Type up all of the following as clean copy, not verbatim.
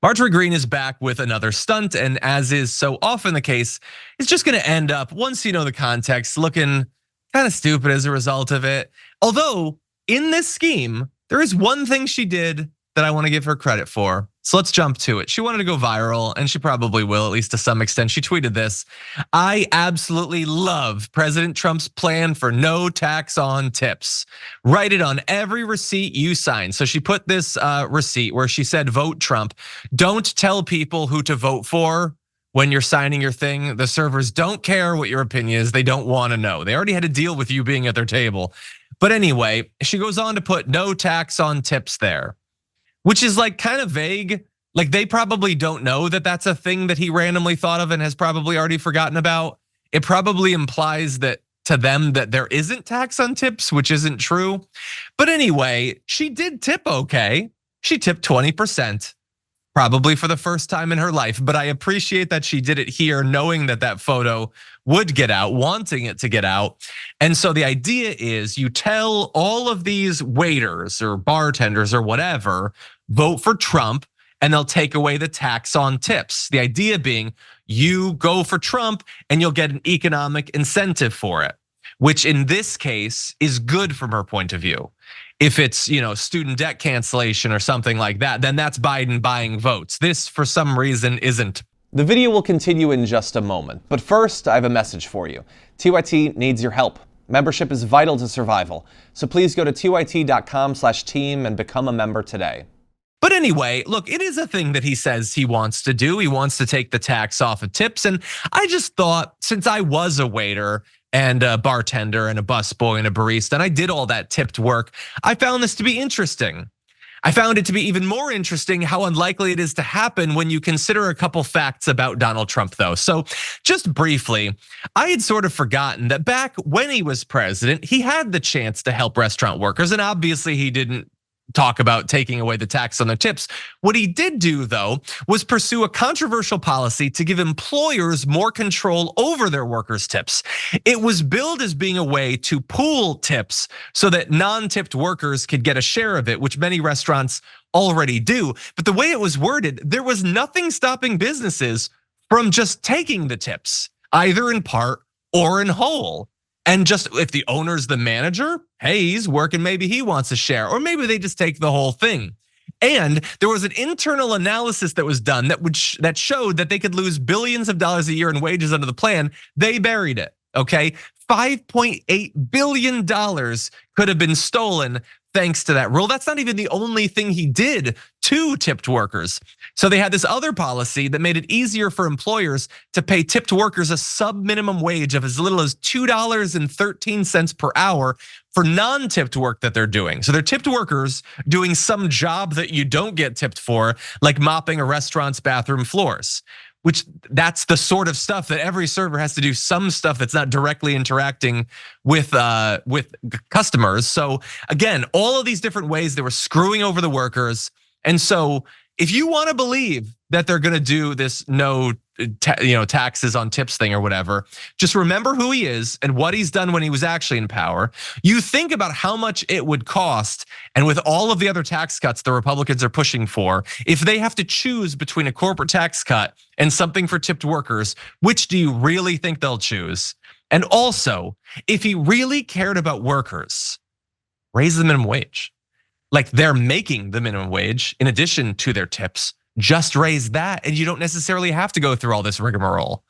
Marjorie Greene is back with another stunt, and as is so often the case, it's just gonna end up, once you know the context, looking kind of stupid as a result of it. Although, in this scheme, there is one thing she did that I wanna give her credit for. So let's jump to it. She wanted to go viral, and she probably will, at least to some extent. She tweeted this: "I absolutely love President Trump's plan for no tax on tips. Write it on every receipt you sign." So she put this receipt where she said, "Vote Trump. Don't tell people who to vote for when you're signing your thing. The servers don't care what your opinion is. They don't want to know. They already had to deal with you being at their table." But anyway, she goes on to put no tax on tips there, which is like kind of vague. Like they probably don't know that that's a thing that he randomly thought of and has probably already forgotten about. It probably implies that to them that there isn't tax on tips, which isn't true. But anyway, she did tip okay. She tipped 20%. Probably for the first time in her life, but I appreciate that she did it here, knowing that that photo would get out, wanting it to get out. And so the idea is you tell all of these waiters or bartenders or whatever, vote for Trump, and they'll take away the tax on tips. The idea being you go for Trump and you'll get an economic incentive for it, which in this case is good from her point of view. If it's, student debt cancellation or something like that, then that's Biden buying votes. This, for some reason, isn't. The video will continue in just a moment, but first I have a message for you. TYT needs your help. Membership is vital to survival, so please go to tyt.com/team and become a member today. But anyway, look, it is a thing that he says he wants to do. He wants to take the tax off of tips, and I just thought, since I was a waiter and a bartender and a busboy and a barista, and I did all that tipped work, I found this to be interesting. I found it to be even more interesting how unlikely it is to happen when you consider a couple facts about Donald Trump, though. So just briefly, I had sort of forgotten that back when he was president, he had the chance to help restaurant workers, and obviously he didn't talk about taking away the tax on their tips. What he did do, though, was pursue a controversial policy to give employers more control over their workers' tips. It was billed as being a way to pool tips so that non-tipped workers could get a share of it, which many restaurants already do. But the way it was worded, there was nothing stopping businesses from just taking the tips, either in part or in whole. And just if the owner's the manager, hey, he's working, maybe he wants a share, or maybe they just take the whole thing. And there was an internal analysis that was done that showed that they could lose billions of dollars a year in wages under the plan. They buried it, okay? $5.8 billion could have been stolen thanks to that rule. That's not even the only thing he did to tipped workers. So they had this other policy that made it easier for employers to pay tipped workers a sub-minimum wage of as little as $2.13 per hour for non-tipped work that they're doing. So they're tipped workers doing some job that you don't get tipped for, like mopping a restaurant's bathroom floors, which that's the sort of stuff that every server has to do, some stuff that's not directly interacting with customers. So again, all of these different ways they were screwing over the workers. And so if you want to believe that they're going to do this no taxes on tips thing or whatever, just remember who he is and what he's done when he was actually in power. You think about how much it would cost, and with all of the other tax cuts the Republicans are pushing for, if they have to choose between a corporate tax cut and something for tipped workers, which do you really think they'll choose? And also, if he really cared about workers, raise the minimum wage. Like they're making the minimum wage in addition to their tips. Just raise that, and you don't necessarily have to go through all this rigmarole.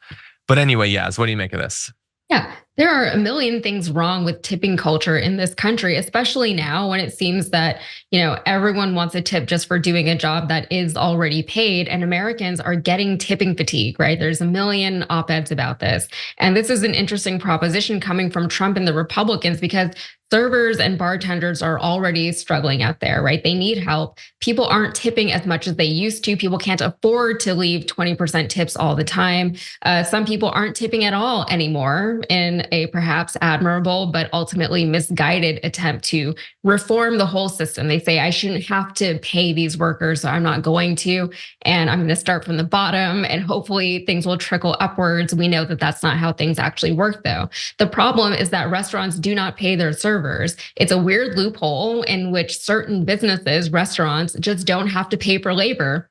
But anyway, Yaz, what do you make of this? Yeah, there are a million things wrong with tipping culture in this country, especially now when it seems that, everyone wants a tip just for doing a job that is already paid, and Americans are getting tipping fatigue, right? There's a million op-eds about this. And this is an interesting proposition coming from Trump and the Republicans, because servers and bartenders are already struggling out there, right? They need help. People aren't tipping as much as they used to. People can't afford to leave 20% tips all the time. Some people aren't tipping at all anymore in a perhaps admirable, but ultimately misguided attempt to reform the whole system. They say, I shouldn't have to pay these workers, so I'm not going to, and I'm going to start from the bottom, and hopefully things will trickle upwards. We know that that's not how things actually work, though. The problem is that restaurants do not pay their servers. It's a weird loophole in which certain businesses, restaurants, just don't have to pay for labor.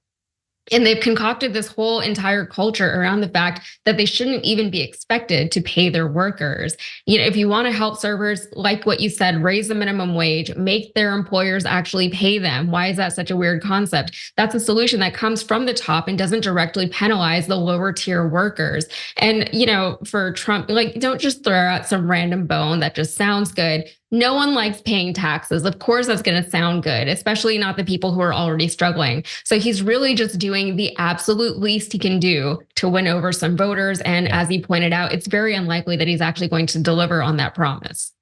And they've concocted this whole entire culture around the fact that they shouldn't even be expected to pay their workers. If you want to help servers, like what you said, raise the minimum wage, make their employers actually pay them. Why is that such a weird concept? That's a solution that comes from the top and doesn't directly penalize the lower tier workers. And, for Trump, like, don't just throw out some random bone that just sounds good. No one likes paying taxes. Of course, that's going to sound good, especially not the people who are already struggling. So he's really just doing the absolute least he can do to win over some voters. And as he pointed out, it's very unlikely that he's actually going to deliver on that promise.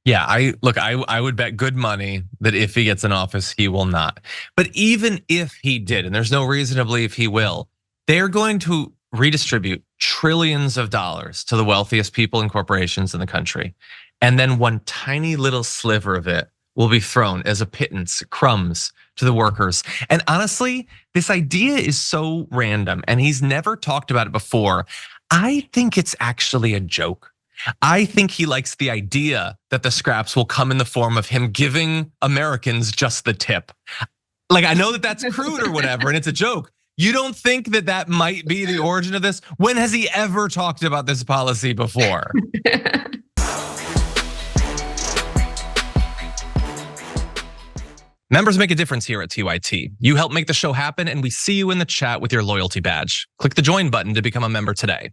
Yeah, I would bet good money that if he gets in office, he will not. But even if he did, and there's no reason to believe he will, they're going to redistribute trillions of dollars to the wealthiest people and corporations in the country. And then one tiny little sliver of it will be thrown as a pittance, crumbs to the workers. And honestly, this idea is so random and he's never talked about it before. I think it's actually a joke. I think he likes the idea that the scraps will come in the form of him giving Americans just the tip. Like, I know that that's crude or whatever, and it's a joke. You don't think that that might be the origin of this? When has he ever talked about this policy before? Members make a difference here at TYT. You help make the show happen, and we see you in the chat with your loyalty badge. Click the join button to become a member today.